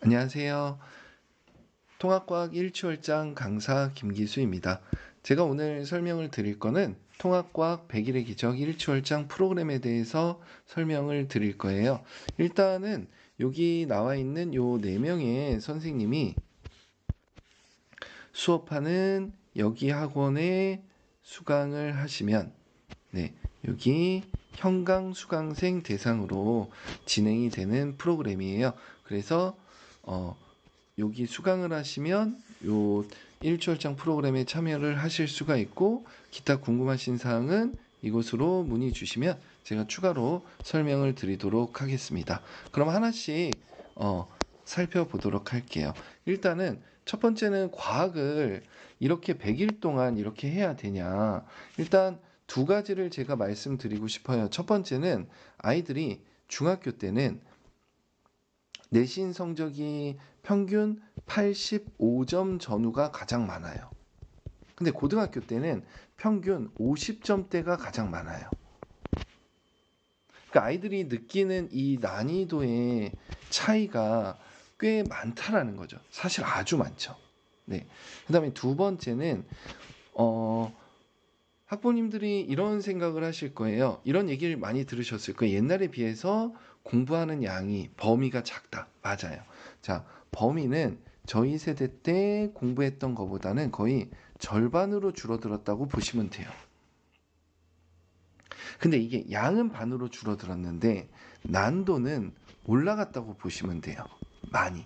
안녕하세요. 통합과학 1추월장 강사 김기수입니다. 제가 오늘 설명을 드릴 거는 통합과학 100일의 기적 1추월장 프로그램에 대해서 설명을 드릴 거예요. 일단은 여기 나와 있는 요 4명의 선생님이 수업하는 여기 학원에 수강을 하시면 여기 현강 수강생 대상으로 진행이 되는 프로그램이에요. 그래서 여기 수강을 하시면 요 1추월장 프로그램에 참여를 하실 수가 있고, 기타 궁금하신 사항은 이곳으로 문의 주시면 제가 추가로 설명을 드리도록 하겠습니다. 그럼 하나씩 살펴보도록 할게요. 일단은 첫 번째는 과학을 이렇게 100일 동안 이렇게 해야 되냐. 일단 두 가지를 제가 말씀드리고 싶어요. 첫 번째는 아이들이 중학교 때는 내신 성적이 평균 85점 전후가 가장 많아요. 근데 고등학교 때는 평균 50점대가 가장 많아요. 그러니까 아이들이 느끼는 이 난이도의 차이가 꽤 많다라는 거죠. 사실 아주 많죠. 네. 그다음에 두 번째는 학부모님들이 이런 생각을 하실 거예요. 이런 얘기를 많이 들으셨을 거예요. 옛날에 비해서 공부하는 양이 범위가 작다. 맞아요. 자, 범위는 저희 세대 때 공부했던 것보다는 거의 절반으로 줄어들었다고 보시면 돼요. 근데 이게 양은 반으로 줄어들었는데 난도는 올라갔다고 보시면 돼요. 많이.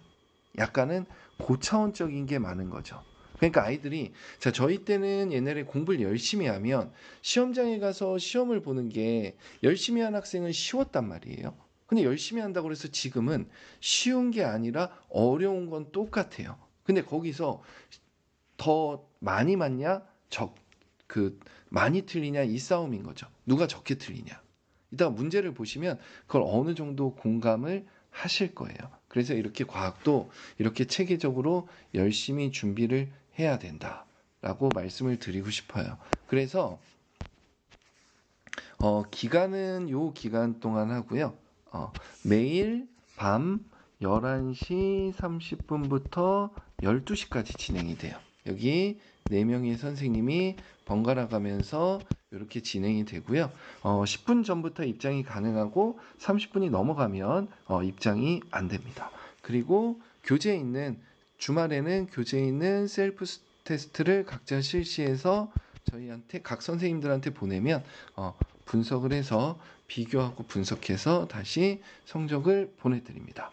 약간은 고차원적인 게 많은 거죠. 그러니까 아이들이, 자, 저희 때는 옛날에 공부를 열심히 하면 시험장에 가서 시험을 보는 게 열심히 한 학생은 쉬웠단 말이에요. 근데 열심히 한다고 해서 지금은 쉬운 게 아니라 어려운 건 똑같아요. 근데 거기서 더 많이 맞냐, 많이 틀리냐, 이 싸움인 거죠. 누가 적게 틀리냐. 이따가 문제를 보시면 그걸 어느 정도 공감을 하실 거예요. 그래서 이렇게 과학도 이렇게 체계적으로 열심히 준비를 해야 된다라고 말씀을 드리고 싶어요. 그래서 기간은 요 기간 동안 하고요. 매일 밤 11시 30분부터 12시까지 진행이 돼요. 여기 4명의 선생님이 번갈아 가면서 이렇게 진행이 되고요. 10분 전부터 입장이 가능하고 30분이 넘어가면 입장이 안 됩니다. 그리고 주말에는 교재에 있는 셀프 테스트를 각자 실시해서 저희한테, 각 선생님들한테 보내면 분석을 해서 비교하고 분석해서 다시 성적을 보내드립니다.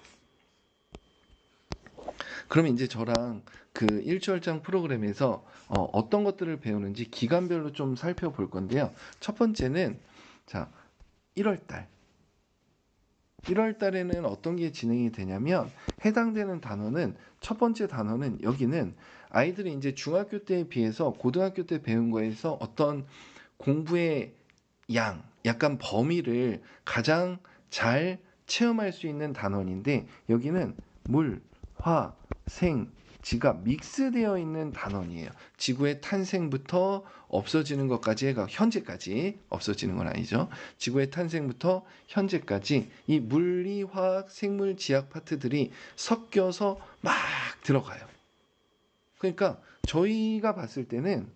그러면 이제 저랑 그 1추월장 프로그램에서 어떤 것들을 배우는지 기간별로 좀 살펴볼 건데요. 첫 번째는, 자, 1월달. 1월달에는 어떤 게 진행이 되냐면, 해당되는 단어는, 첫 번째 단어는, 여기는 아이들이 이제 중학교 때에 비해서 고등학교 때 배운 거에서 어떤 공부의 약간 범위를 가장 잘 체험할 수 있는 단원인데, 여기는 물, 화, 생, 지가 믹스되어 있는 단원이에요. 지구의 탄생부터 없어지는 것까지 해가, 현재까지, 없어지는 건 아니죠. 지구의 탄생부터 현재까지 이 물리, 화학, 생물, 지학 파트들이 섞여서 막 들어가요. 그러니까 저희가 봤을 때는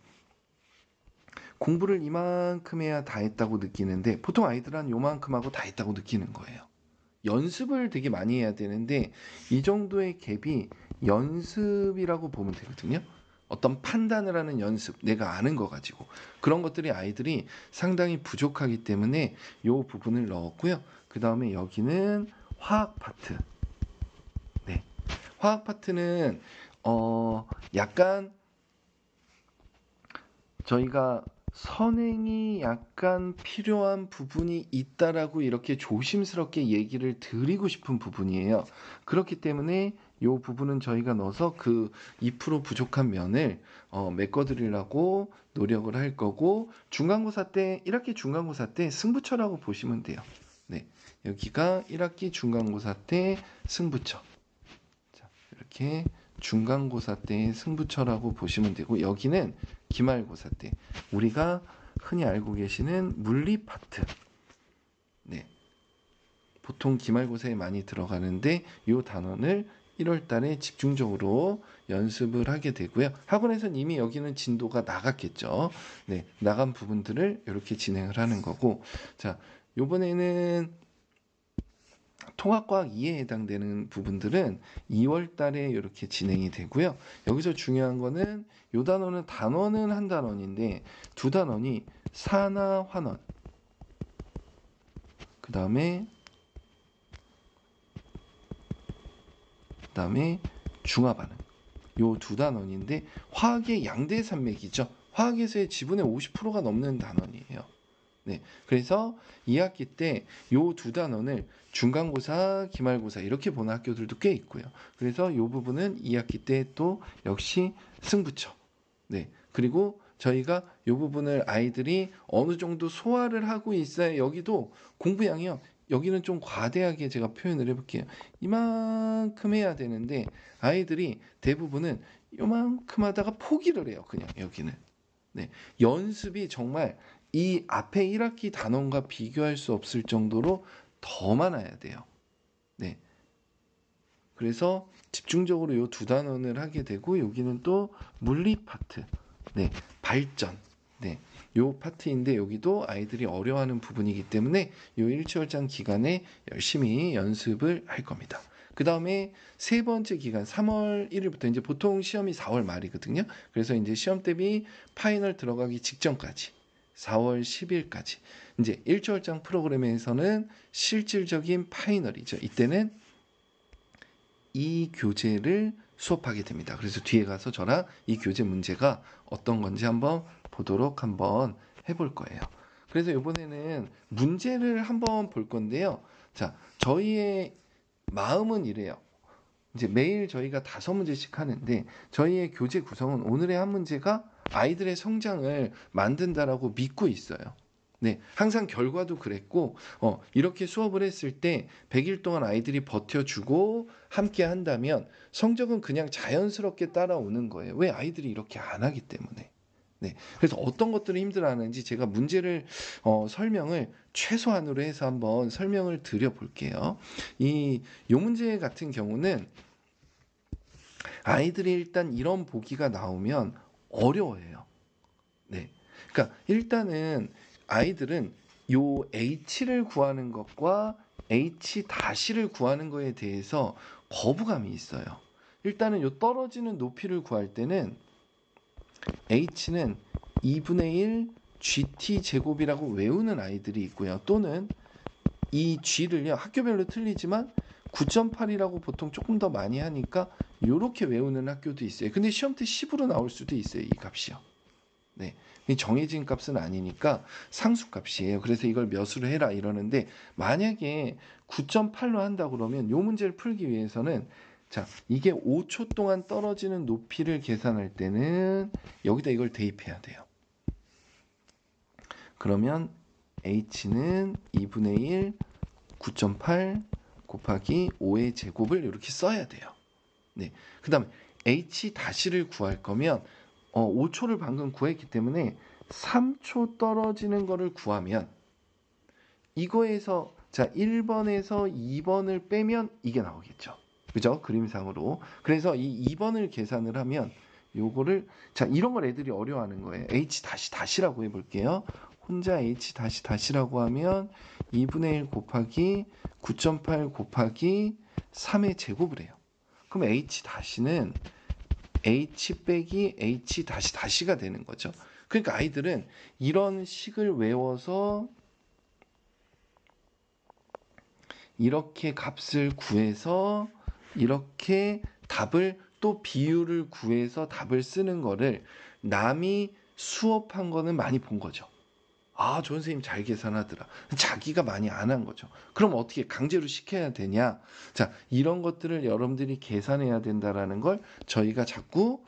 공부를 이만큼 해야 다 했다고 느끼는데, 보통 아이들은 요만큼 하고 다 했다고 느끼는 거예요. 연습을 되게 많이 해야 되는데 이 정도의 갭이 연습이라고 보면 되거든요. 어떤 판단을 하는 연습, 내가 아는 거 가지고, 그런 것들이 아이들이 상당히 부족하기 때문에 요 부분을 넣었고요. 그 다음에 여기는 화학 파트. 네, 화학 파트는 약간 저희가 선행이 약간 필요한 부분이 있다라고 이렇게 조심스럽게 얘기를 드리고 싶은 부분이에요. 그렇기 때문에 이 부분은 저희가 넣어서 그 2% 부족한 면을 메꿔드리려고 노력을 할 거고, 중간고사 때, 1학기 중간고사 때 승부처라고 보시면 돼요. 네, 여기가 1학기 중간고사 때 승부처. 자, 이렇게 중간고사 때의 승부처라고 보시면 되고, 여기는 기말고사 때 우리가 흔히 알고 계시는 물리 파트. 네, 보통 기말고사에 많이 들어가는데 이 단원을 1월 달에 집중적으로 연습을 하게 되고요. 학원에서는 이미 여기는 진도가 나갔겠죠. 네, 나간 부분들을 이렇게 진행을 하는 거고, 자, 요번에는 통합과학 2에 해당되는 부분들은 2월 달에 이렇게 진행이 되고요. 여기서 중요한 거는 요 단원은 한 단원인데 두 단원이 산화 환원, 그다음에 중화 반응. 요 두 단원인데 화학의 양대 산맥이죠. 화학에서의 지분의 50%가 넘는 단원이에요. 네, 그래서 2학기 때 요 두 단원을 중간고사, 기말고사 이렇게 보는 학교들도 꽤 있고요. 그래서 요 부분은 2학기 때 또 역시 승부처. 네, 그리고 저희가 요 부분을 아이들이 어느 정도 소화를 하고 있어야 여기도 공부량이요. 여기는 좀 과대하게 제가 표현을 해볼게요. 이만큼 해야 되는데 아이들이 대부분은 요만큼 하다가 포기를 해요. 그냥 여기는. 네, 연습이 정말 이 앞에 1학기 단원과 비교할 수 없을 정도로 더 많아야 돼요. 네. 그래서 집중적으로 이 두 단원을 하게 되고 여기는 또 물리 파트, 네, 발전, 네, 요 파트인데 여기도 아이들이 어려워하는 부분이기 때문에 요 일치월장 기간에 열심히 연습을 할 겁니다. 그 다음에 세 번째 기간 3월 1일부터 이제 보통 시험이 4월 말이거든요. 그래서 이제 시험 대비 파이널 들어가기 직전까지 4월 10일까지 이제 일주월장 프로그램에서는 실질적인 파이널이죠. 이때는 이 교재를 수업하게 됩니다. 그래서 뒤에 가서 저랑 이 교재 문제가 어떤 건지 한번 해볼 거예요. 그래서 이번에는 문제를 한번 볼 건데요. 자, 저희의 마음은 이래요. 이제 매일 저희가 5문제씩 하는데 저희의 교재 구성은 오늘의 한 문제가 아이들의 성장을 만든다라고 믿고 있어요. 네, 항상 결과도 그랬고 이렇게 수업을 했을 때 100일 동안 아이들이 버텨주고 함께 한다면 성적은 그냥 자연스럽게 따라오는 거예요. 왜? 아이들이 이렇게 안 하기 때문에. 네, 그래서 어떤 것들을 힘들어하는지 제가 문제를 설명을 최소한으로 해서 한번 설명을 드려볼게요. 요 문제 같은 경우는 아이들이 일단 이런 보기가 나오면 어려워해요. 네, 그러니까 일단은 아이들은 요 h를 구하는 것과 h-를 구하는 것에 대해서 거부감이 있어요. 일단은 요 떨어지는 높이를 구할 때는 h는 2분의 1 gt 제곱이라고 외우는 아이들이 있고요. 또는 이 g를요, 학교별로 틀리지만 9.8이라고 보통 조금 더 많이 하니까 이렇게 외우는 학교도 있어요. 근데 시험 때 10으로 나올 수도 있어요, 이 값이요. 네, 정해진 값은 아니니까 상수값이에요. 그래서 이걸 몇으로 해라 이러는데 만약에 9.8로 한다 그러면 이 문제를 풀기 위해서는 자, 이게 5초 동안 떨어지는 높이를 계산할 때는 여기다 이걸 대입해야 돼요. 그러면 h는 2분의 1 9.8 곱하기 5의 제곱을 이렇게 써야 돼요. 네, 그 다음에 h-를 구할 거면 5초를 방금 구했기 때문에 3초 떨어지는 거를 구하면 이거에서 자 1번에서 2번을 빼면 이게 나오겠죠. 그죠? 그림상으로. 그래서 이 2번을 계산을 하면 요거를 자 이런 걸 애들이 어려워하는 거예요. h-라고 해볼게요. 혼자 h-라고 하면 2분의 1 곱하기 9.8 곱하기 3의 제곱을 해요. 그럼 h-는 h 빼기 h-가 되는 거죠. 그러니까 아이들은 이런 식을 외워서 이렇게 값을 구해서 이렇게 답을 또 비율을 구해서 답을 쓰는 거를 남이 수업한 거는 많이 본 거죠. 아, 조 선생님 잘 계산하더라. 자기가 많이 안 한 거죠. 그럼 어떻게 강제로 시켜야 되냐? 자, 이런 것들을 여러분들이 계산해야 된다라는 걸 저희가 자꾸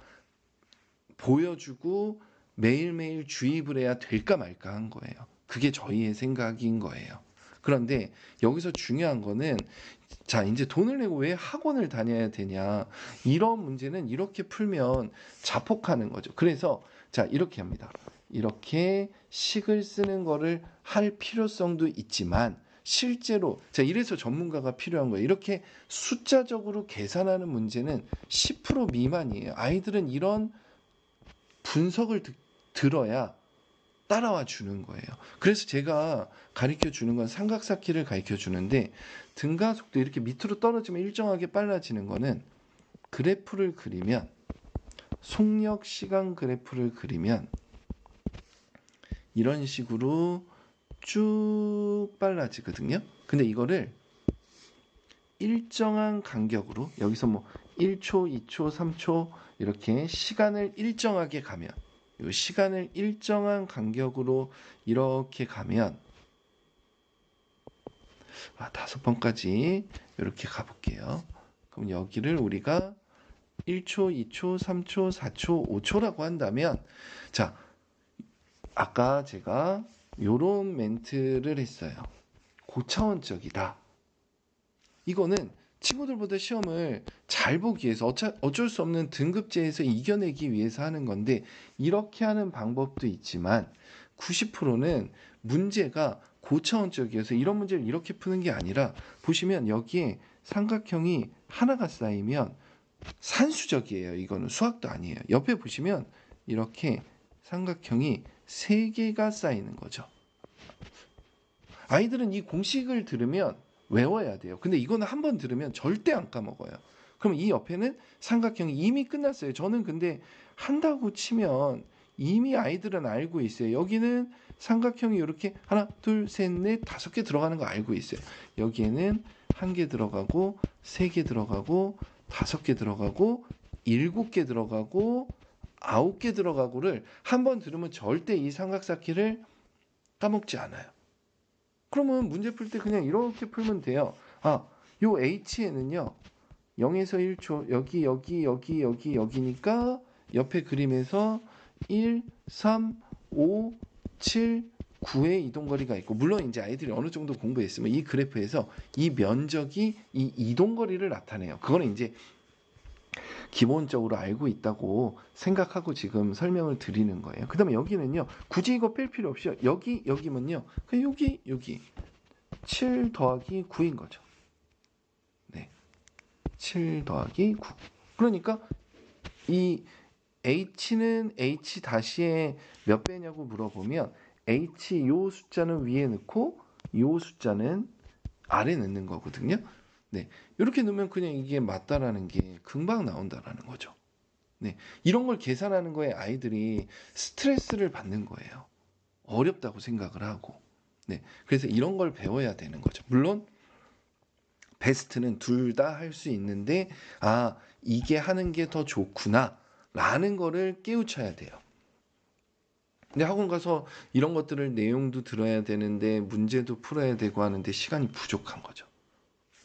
보여주고 매일매일 주입을 해야 될까 말까 한 거예요. 그게 저희의 생각인 거예요. 그런데 여기서 중요한 거는 자, 이제 돈을 내고 왜 학원을 다녀야 되냐? 이런 문제는 이렇게 풀면 자폭하는 거죠. 그래서 자, 이렇게 합니다. 이렇게 식을 쓰는 거를 할 필요성도 있지만 실제로 자 이래서 전문가가 필요한 거예요. 이렇게 숫자적으로 계산하는 문제는 10% 미만이에요. 아이들은 이런 분석을 들어야 따라와 주는 거예요. 그래서 제가 가르쳐 주는 건 삼각사키를 가르쳐 주는데 등가속도 이렇게 밑으로 떨어지면 일정하게 빨라지는 거는 그래프를 그리면 속력 시간 그래프를 그리면 이런 식으로 쭉 빨라지거든요. 근데 이거를 일정한 간격으로 여기서 뭐 1초, 2초, 3초 이렇게 시간을 일정하게 가면 이 시간을 일정한 간격으로 이렇게 가면 5번까지 이렇게 가볼게요. 그럼 여기를 우리가 1초, 2초, 3초, 4초, 5초라고 한다면 자 아까 제가 요런 멘트를 했어요. 고차원적이다. 이거는 친구들보다 시험을 잘 보기 위해서 어쩔 수 없는 등급제에서 이겨내기 위해서 하는 건데 이렇게 하는 방법도 있지만 90%는 문제가 고차원적이어서 이런 문제를 이렇게 푸는 게 아니라 보시면 여기에 삼각형이 하나가 쌓이면 산수적이에요. 이거는 수학도 아니에요. 옆에 보시면 이렇게 삼각형이 3개가 쌓이는 거죠. 아이들은 이 공식을 들으면 외워야 돼요. 근데 이거는 한번 들으면 절대 안 까먹어요. 그럼 이 옆에는 삼각형이 이미 끝났어요. 저는 근데 한다고 치면 이미 아이들은 알고 있어요. 여기는 삼각형이 이렇게 하나, 둘, 셋, 넷, 5개 들어가는 거 알고 있어요. 여기에는 1개 들어가고 3개 들어가고 5개 들어가고 7개 들어가고 9개 들어가고를 한번 들으면 절대 이 삼각사키를 까먹지 않아요. 그러면 문제 풀 때 그냥 이렇게 풀면 돼요. 요 H에는요. 0에서 1초 여기니까 옆에 그림에서 1, 3, 5, 7, 9의 이동거리가 있고 물론 이제 아이들이 어느 정도 공부했으면 이 그래프에서 이 면적이 이 이동거리를 나타내요. 그거는 이제 기본적으로 알고 있다고 생각하고 지금 설명을 드리는 거예요. 그 다음에 여기는요. 굳이 이거 뺄 필요 없이 여기면요. 그냥 여기 7 더하기 9인 거죠. 네. 7 더하기 9. 그러니까 이 h는 h 다시의 몇 배냐고 물어보면 h 요 숫자는 위에 넣고 요 숫자는 아래 넣는 거거든요. 네. 이렇게 넣으면 그냥 이게 맞다라는 게 금방 나온다라는 거죠. 네. 이런 걸 계산하는 거에 아이들이 스트레스를 받는 거예요. 어렵다고 생각을 하고. 네. 그래서 이런 걸 배워야 되는 거죠. 물론 베스트는 둘 다 할 수 있는데 이게 하는 게 더 좋구나 라는 거를 깨우쳐야 돼요. 근데 학원 가서 이런 것들을 내용도 들어야 되는데 문제도 풀어야 되고 하는데 시간이 부족한 거죠.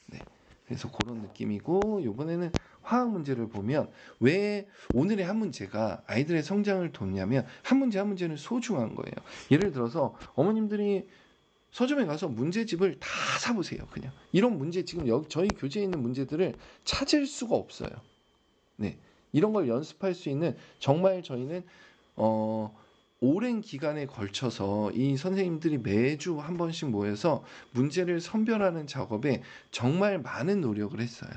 네. 그래서 그런 느낌이고 이번에는 화학 문제를 보면 왜 오늘의 한 문제가 아이들의 성장을 돕냐면 한 문제 한 문제는 소중한 거예요. 예를 들어서 어머님들이 서점에 가서 문제집을 다 사보세요. 그냥 이런 문제 지금 저희 교재에 있는 문제들을 찾을 수가 없어요. 네, 이런 걸 연습할 수 있는 정말 저희는 오랜 기간에 걸쳐서 이 선생님들이 매주 한 번씩 모여서 문제를 선별하는 작업에 정말 많은 노력을 했어요.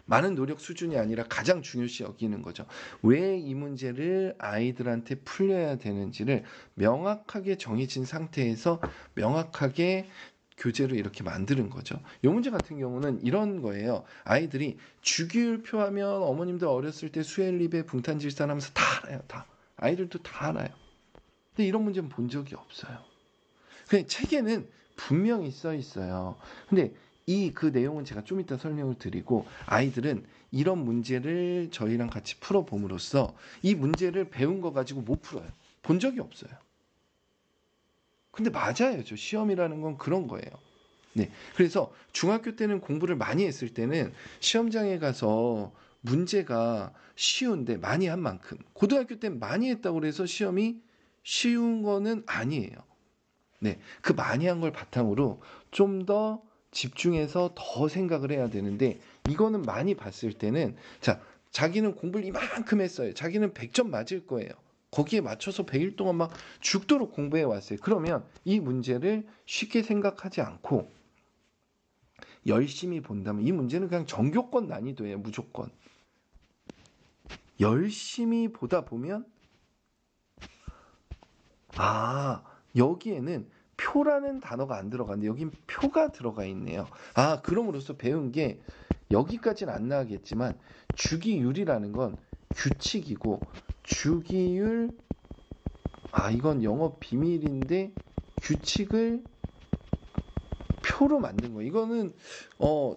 많은 노력 수준이 아니라 가장 중요시 여기는 거죠. 왜 이 문제를 아이들한테 풀려야 되는지를 명확하게 정해진 상태에서 명확하게 교재로 이렇게 만드는 거죠. 이 문제 같은 경우는 이런 거예요. 아이들이 주기율표 하면 어머님들 어렸을 때 수엘립의 붕탄질산 하면서 다 알아요. 다. 아이들도 다 알아요. 근데 이런 문제는 본 적이 없어요. 그냥 책에는 분명히 써 있어요. 근데 그 내용은 제가 좀 이따 설명을 드리고 아이들은 이런 문제를 저희랑 같이 풀어봄으로써 이 문제를 배운 거 가지고 못 풀어요. 본 적이 없어요. 근데 맞아요. 저 시험이라는 건 그런 거예요. 네. 그래서 중학교 때는 공부를 많이 했을 때는 시험장에 가서 문제가 쉬운데 많이 한 만큼 고등학교 때 많이 했다고 해서 시험이 쉬운 거는 아니에요. 네. 그 많이 한 걸 바탕으로 좀 더 집중해서 더 생각을 해야 되는데 이거는 많이 봤을 때는 자기는 공부를 이만큼 했어요. 자기는 100점 맞을 거예요. 거기에 맞춰서 100일 동안 막 죽도록 공부해 왔어요. 그러면 이 문제를 쉽게 생각하지 않고 열심히 본다면 이 문제는 그냥 정교권 난이도예요. 무조건. 열심히 보다 보면 여기에는 표라는 단어가 안 들어가는데 여긴 표가 들어가 있네요. 그럼으로써 배운 게 여기까지는 안 나가겠지만 주기율이라는 건 규칙이고 주기율 이건 영업 비밀인데 규칙을 표로 만든 거예요. 이거는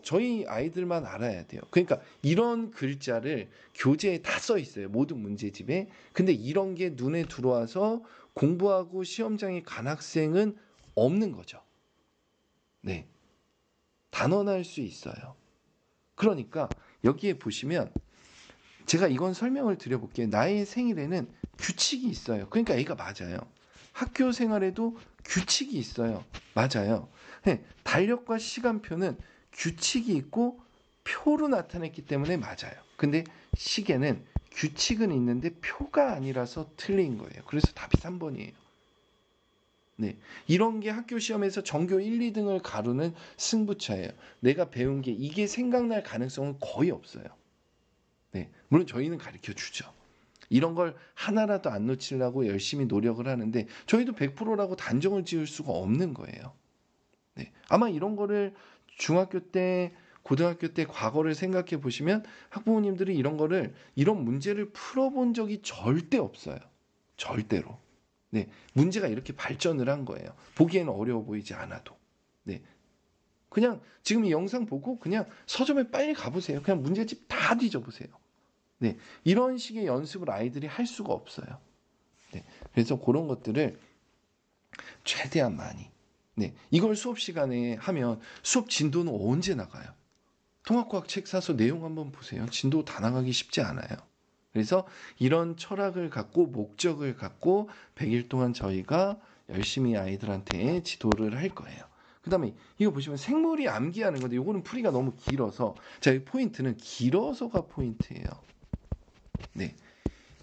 저희 아이들만 알아야 돼요. 그러니까 이런 글자를 교재에 다 써 있어요. 모든 문제집에. 근데 이런 게 눈에 들어와서 공부하고 시험장에 간 학생은 없는 거죠. 네. 단언할 수 있어요. 그러니까 여기에 보시면 제가 이건 설명을 드려볼게요. 나의 생일에는 규칙이 있어요. 그러니까 A가 맞아요. 학교 생활에도 규칙이 있어요. 맞아요. 네, 달력과 시간표는 규칙이 있고 표로 나타냈기 때문에 맞아요. 근데 시계는 규칙은 있는데 표가 아니라서 틀린 거예요. 그래서 답이 3번이에요. 네, 이런 게 학교 시험에서 전교 1, 2등을 가르는 승부차예요. 내가 배운 게 이게 생각날 가능성은 거의 없어요. 네, 물론 저희는 가르쳐 주죠. 이런 걸 하나라도 안 놓치려고 열심히 노력을 하는데 저희도 100%라고 단정을 지을 수가 없는 거예요. 네, 아마 이런 거를 중학교 때, 고등학교 때 과거를 생각해 보시면 학부모님들이 이런 문제를 풀어본 적이 절대 없어요. 절대로. 네, 문제가 이렇게 발전을 한 거예요. 보기에는 어려워 보이지 않아도. 네, 그냥 지금 이 영상 보고 그냥 서점에 빨리 가보세요. 그냥 문제집 다 뒤져보세요. 네, 이런 식의 연습을 아이들이 할 수가 없어요. 네, 그래서 그런 것들을 최대한 많이. 네, 이걸 수업 시간에 하면 수업 진도는 언제 나가요? 통합과학 책 사서 내용 한번 보세요. 진도 다 나가기 쉽지 않아요. 그래서 이런 철학을 갖고 목적을 갖고 100일 동안 저희가 열심히 아이들한테 지도를 할 거예요. 그 다음에 이거 보시면 생물이 암기하는 건데 이거는 풀이가 너무 길어서 자, 이 포인트는 길어서가 포인트예요. 네,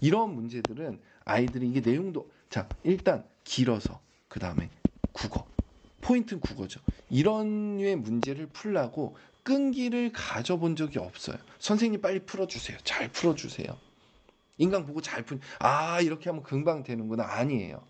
이런 문제들은 아이들이 이게 내용도 자 일단 길어서 그 다음에 국어 포인트는 국어죠. 이런 류의 문제를 풀라고 끈기를 가져본 적이 없어요. 선생님 빨리 풀어주세요. 잘 풀어주세요. 인강 보고 잘 이렇게 하면 금방 되는구나. 아니에요.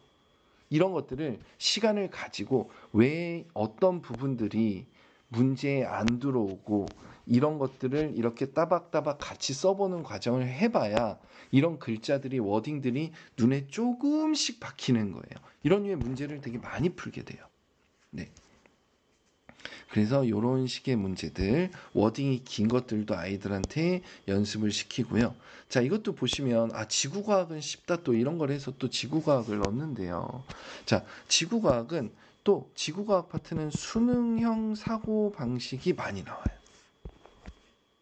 이런 것들을 시간을 가지고 왜 어떤 부분들이 문제에 안 들어오고 이런 것들을 이렇게 따박따박 같이 써보는 과정을 해봐야 이런 글자들이 워딩들이 눈에 조금씩 박히는 거예요. 이런 류의 문제를 되게 많이 풀게 돼요. 네. 그래서 이런 식의 문제들, 워딩이 긴 것들도 아이들한테 연습을 시키고요. 자, 이것도 보시면 지구과학은 쉽다 또 이런 걸 해서 또 지구과학을 넣는데요. 자, 지구과학은 또 지구과학 파트는 수능형 사고 방식이 많이 나와요.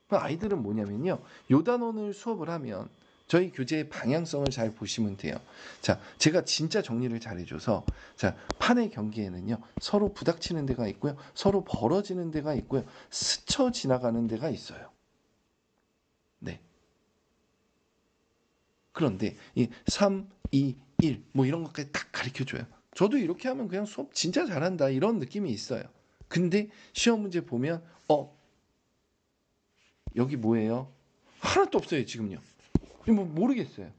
아이들은 뭐냐면요. 요 단원을 수업을 하면 저희 교재의 방향성을 잘 보시면 돼요. 자, 제가 진짜 정리를 잘 해줘서 자, 판의 경기에는요. 서로 부닥치는 데가 있고요. 서로 벌어지는 데가 있고요. 스쳐 지나가는 데가 있어요. 네. 그런데 이 3, 2, 1 뭐 이런 것까지 딱 가르쳐줘요. 저도 이렇게 하면 그냥 수업 진짜 잘한다 이런 느낌이 있어요. 근데 시험 문제 보면 여기 뭐예요? 하나도 없어요 지금요. 뭐 모르겠어요.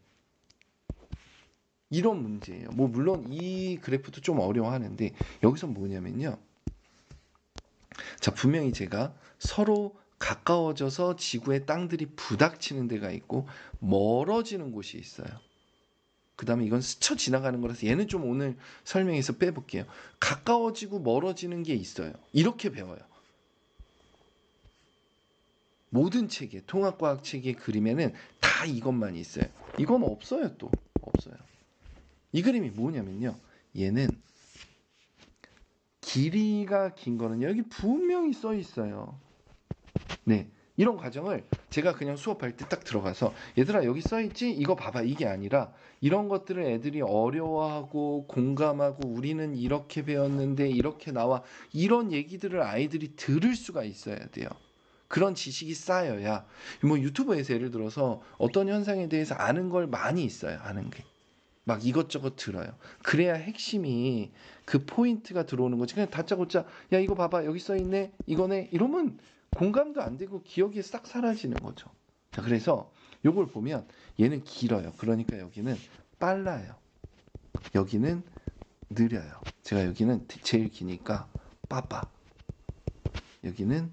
이런 문제예요. 뭐 물론 이 그래프도 좀 어려워하는데 여기서 뭐냐면요. 자, 분명히 제가 서로 가까워져서 지구의 땅들이 부닥치는 데가 있고 멀어지는 곳이 있어요. 그 다음에 이건 스쳐 지나가는 거라서 얘는 좀 오늘 설명해서 빼볼게요. 가까워지고 멀어지는 게 있어요. 이렇게 배워요. 모든 책에 통합과학 책의 그림에는 다 이것만 있어요. 이건 없어요. 또 없어요. 이 그림이 뭐냐면요. 얘는 길이가 긴 거는 여기 분명히 써 있어요. 네. 이런 과정을 제가 그냥 수업할 때 딱 들어가서 얘들아 여기 써 있지? 이거 봐봐. 이게 아니라 이런 것들을 애들이 어려워하고 공감하고 우리는 이렇게 배웠는데 이렇게 나와 이런 얘기들을 아이들이 들을 수가 있어야 돼요. 그런 지식이 쌓여야 뭐 유튜브에서 예를 들어서 어떤 현상에 대해서 아는 걸 많이 있어요. 아는 게. 막 이것저것 들어요. 그래야 핵심이 그 포인트가 들어오는 거지. 그냥 다짜고짜 야 이거 봐봐 여기 써 있네 이거네 이러면 공감도 안 되고 기억이 싹 사라지는 거죠. 자, 그래서 요걸 보면 얘는 길어요. 그러니까 여기는 빨라요. 여기는 느려요. 제가 여기는 제일 기니까 빠빠. 여기는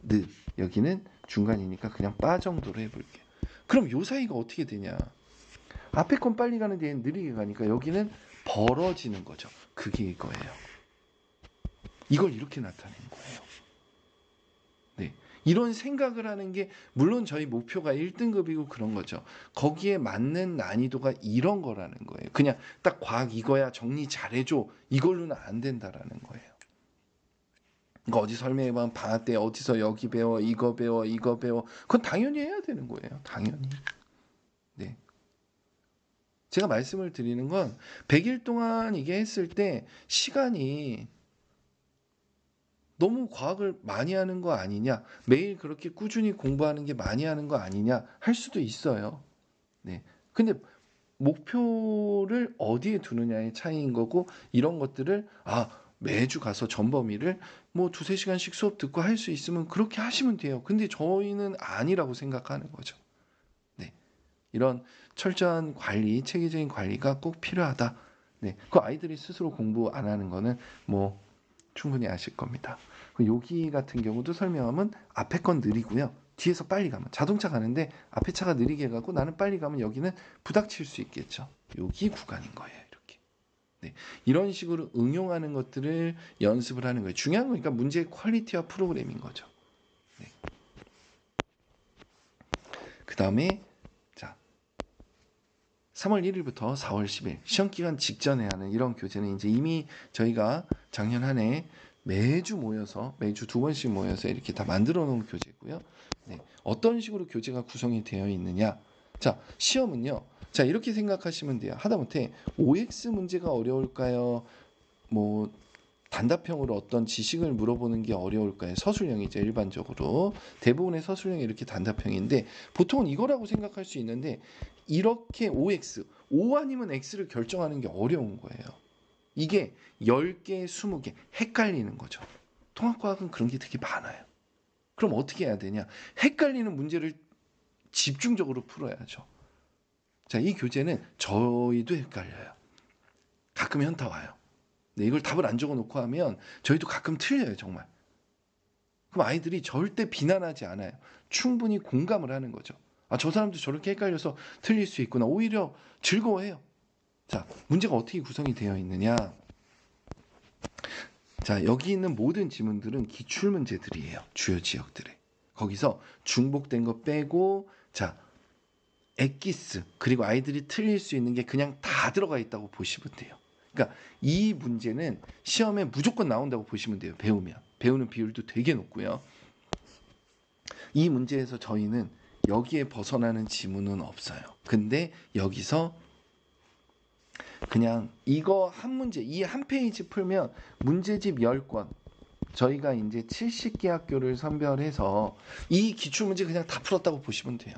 느. 여기는 중간이니까 그냥 빠 정도로 해볼게요. 그럼 요 사이가 어떻게 되냐? 앞에 건 빨리 가는데 얘는 느리게 가니까 여기는 벌어지는 거죠. 그게 이거예요. 이걸 이렇게 나타내는 거예요. 네. 이런 생각을 하는 게 물론 저희 목표가 1등급이고 그런 거죠. 거기에 맞는 난이도가 이런 거라는 거예요. 그냥 딱 과학 이거야 정리 잘해줘 이걸로는 안 된다라는 거예요. 그러니까 어디 설명해보면 방학 때 어디서 여기 배워 이거 배워 이거 배워 그건 당연히 해야 되는 거예요. 당연히. 네. 제가 말씀을 드리는 건 100일 동안 이게 했을 때 시간이 너무 과학을 많이 하는 거 아니냐, 매일 그렇게 꾸준히 공부하는 게 많이 하는 거 아니냐 할 수도 있어요. 네. 근데 목표를 어디에 두느냐의 차이인 거고 이런 것들을 매주 가서 전범위를 뭐 두세 시간씩 수업 듣고 할 수 있으면 그렇게 하시면 돼요. 근데 저희는 아니라고 생각하는 거죠. 네. 이런 철저한 관리, 체계적인 관리가 꼭 필요하다. 네. 그 아이들이 스스로 공부 안 하는 거는 뭐 충분히 아실 겁니다. 여기 같은 경우도 설명하면 앞에 건 느리고요. 뒤에서 빨리 가면 자동차 가는데 앞에 차가 느리게 가고 나는 빨리 가면 여기는 부닥칠 수 있겠죠. 여기 구간인 거예요. 이렇게. 네. 이런 식으로 응용하는 것들을 연습을 하는 거예요. 중요한 건 그러니까 문제의 퀄리티와 프로그램인 거죠. 네. 그 다음에 자 3월 1일부터 4월 10일 시험 기간 직전에 하는 이런 교재는 이제 이미 저희가 작년 한 해 매주 모여서 매주 2번씩 모여서 이렇게 다 만들어 놓은 교재고요. 네. 어떤 식으로 교재가 구성이 되어 있느냐? 자, 시험은요. 자, 이렇게 생각하시면 돼요. 하다못해 OX 문제가 어려울까요? 뭐 단답형으로 어떤 지식을 물어보는 게 어려울까요? 서술형이죠. 일반적으로 대부분의 서술형이 이렇게 단답형인데 보통은 이거라고 생각할 수 있는데 이렇게 OX, O 아니면 X를 결정하는 게 어려운 거예요. 이게 10개, 20개 헷갈리는 거죠. 통합과학은 그런 게 되게 많아요. 그럼 어떻게 해야 되냐? 헷갈리는 문제를 집중적으로 풀어야죠. 자, 이 교재는 저희도 헷갈려요. 가끔 현타 와요. 네, 이걸 답을 안 적어놓고 하면 저희도 가끔 틀려요, 정말. 그럼 아이들이 절대 비난하지 않아요. 충분히 공감을 하는 거죠. 저 사람도 저렇게 헷갈려서 틀릴 수 있구나. 오히려 즐거워해요. 자, 문제가 어떻게 구성이 되어 있느냐? 자, 여기 있는 모든 지문들은 기출문제들이에요. 주요 지역들에. 거기서 중복된 거 빼고, 자, 엑기스, 그리고 아이들이 틀릴 수 있는 게 그냥 다 들어가 있다고 보시면 돼요. 그러니까 이 문제는 시험에 무조건 나온다고 보시면 돼요. 배우면. 배우는 비율도 되게 높고요. 이 문제에서 저희는 여기에 벗어나는 지문은 없어요. 근데 여기서 그냥 이거 한 문제, 이 한 페이지 풀면 문제집 10권, 저희가 이제 70개 학교를 선별해서 이 기출문제 그냥 다 풀었다고 보시면 돼요.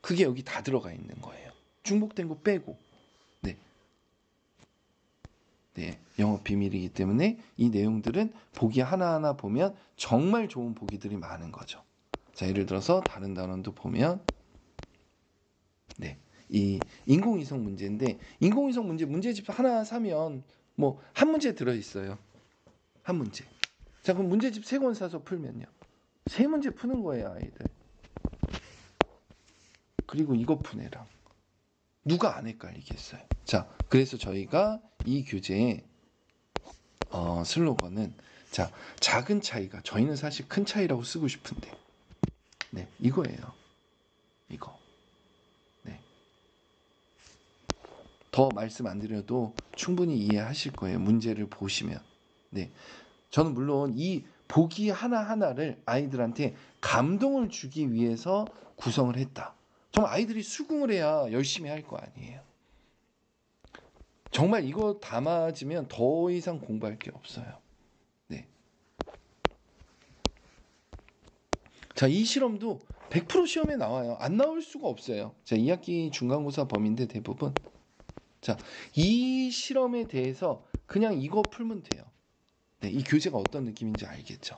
그게 여기 다 들어가 있는 거예요. 중복된 거 빼고. 네. 네. 영업 비밀이기 때문에 이 내용들은 보기 하나하나 보면 정말 좋은 보기들이 많은 거죠. 자, 예를 들어서 다른 단원도 보면 네. 이 인공위성 문제인데 인공위성 문제집 하나 사면 뭐 한 문제 들어 있어요. 한 문제. 자, 그럼 문제집 3권 사서 풀면요. 3문제 푸는 거예요, 아이들. 그리고 이거 푸네랑. 누가 안 헷갈리겠어요. 자, 그래서 저희가 이 교재의 슬로건은 자, 작은 차이가 저희는 사실 큰 차이라고 쓰고 싶은데 네, 이거예요. 이거. 네. 더 말씀 안 드려도 충분히 이해하실 거예요. 문제를 보시면. 네. 저는 물론 이 보기 하나하나를 아이들한테 감동을 주기 위해서 구성을 했다. 정말 아이들이 수긍을 해야 열심히 할 거 아니에요. 정말 이거 다 맞으면 더 이상 공부할 게 없어요. 네. 자, 이 실험도 100% 시험에 나와요. 안 나올 수가 없어요. 자, 2학기 중간고사 범위인데 대부분. 자, 이 실험에 대해서 그냥 이거 풀면 돼요. 네, 이 교재가 어떤 느낌인지 알겠죠?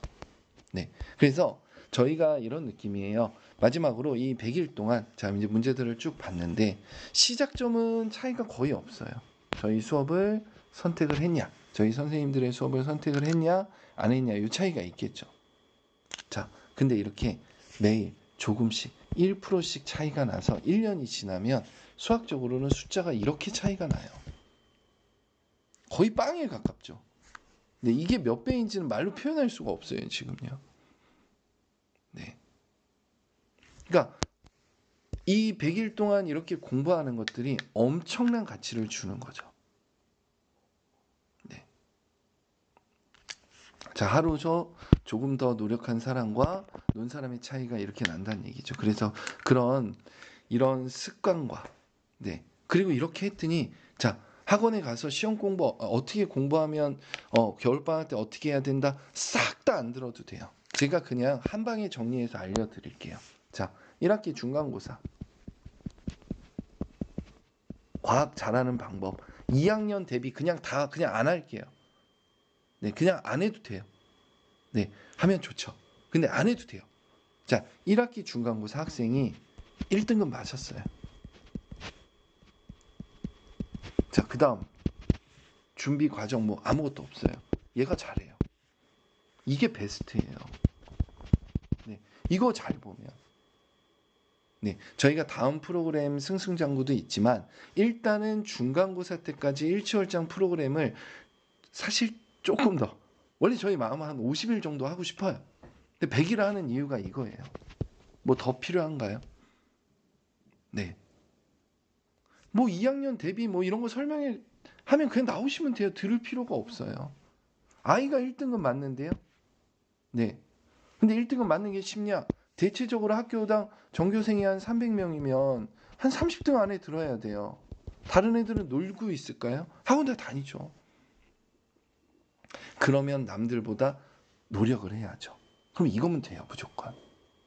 네, 그래서 저희가 이런 느낌이에요. 마지막으로 이 100일 동안 자 이제 문제들을 쭉 봤는데 시작점은 차이가 거의 없어요. 저희 수업을 선택을 했냐, 저희 선생님들의 수업을 선택을 했냐 안 했냐 이 차이가 있겠죠. 자, 근데 이렇게 매일 조금씩 1%씩 차이가 나서 1년이 지나면 수학적으로는 숫자가 이렇게 차이가 나요. 거의 빵에 가깝죠. 근데 이게 몇 배인지는 말로 표현할 수가 없어요, 지금요. 네. 그러니까 이 100일 동안 이렇게 공부하는 것들이 엄청난 가치를 주는 거죠. 네. 자, 하루 조금 더 노력한 사람과 논 사람의 차이가 이렇게 난다는 얘기죠. 그래서 이런 습관과 네. 그리고 이렇게 했더니 자, 학원에 가서 시험 공부 어떻게 공부하면 겨울방학 때 어떻게 해야 된다 싹 다 안 들어도 돼요. 제가 그냥 한 방에 정리해서 알려드릴게요. 자, 1학기 중간고사 과학 잘하는 방법 2학년 대비 그냥 안 할게요. 네, 그냥 안 해도 돼요. 네, 하면 좋죠. 근데 안 해도 돼요. 자, 1학기 중간고사 학생이 1등급 맞았어요. 자, 그 다음 준비 과정 뭐 아무것도 없어요. 얘가 잘해요. 이게 베스트예요. 네, 이거 잘 보면 네, 저희가 다음 프로그램 승승장구도 있지만 일단은 중간고사 때까지 일치월장 프로그램을 사실 조금 더 원래 저희 마음은 한 50일 정도 하고 싶어요. 근데 100일 하는 이유가 이거예요. 뭐 더 필요한가요? 네. 뭐 2학년 대비 뭐 이런 거 설명해 하면 그냥 나오시면 돼요. 들을 필요가 없어요. 아이가 1등급 맞는데요. 네. 근데 1등급 맞는 게 쉽냐? 대체적으로 학교당 전교생이 한 300명이면 한 30등 안에 들어야 돼요. 다른 애들은 놀고 있을까요? 학원 다 다니죠. 그러면 남들보다 노력을 해야죠. 그럼 이거면 돼요, 무조건.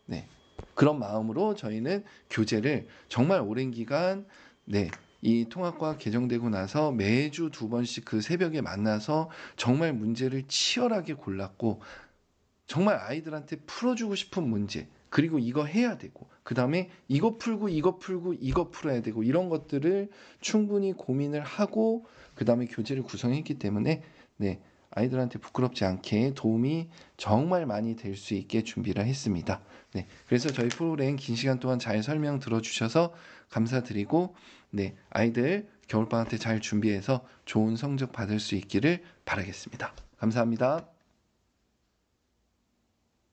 네. 그런 마음으로 저희는 교재를 정말 오랜 기간, 네. 이 통합과학 개정되고 나서 매주 2번씩 그 새벽에 만나서 정말 문제를 치열하게 골랐고, 정말 아이들한테 풀어주고 싶은 문제, 그리고 이거 해야 되고, 그 다음에 이거 풀고, 이거 풀고, 이거 풀어야 되고, 이런 것들을 충분히 고민을 하고, 그 다음에 교재를 구성했기 때문에, 네. 아이들한테 부끄럽지 않게 도움이 정말 많이 될 수 있게 준비를 했습니다. 네, 그래서 저희 프로그램 긴 시간 동안 잘 설명 들어주셔서 감사드리고, 네, 아이들 겨울방학 때 잘 준비해서 좋은 성적 받을 수 있기를 바라겠습니다. 감사합니다.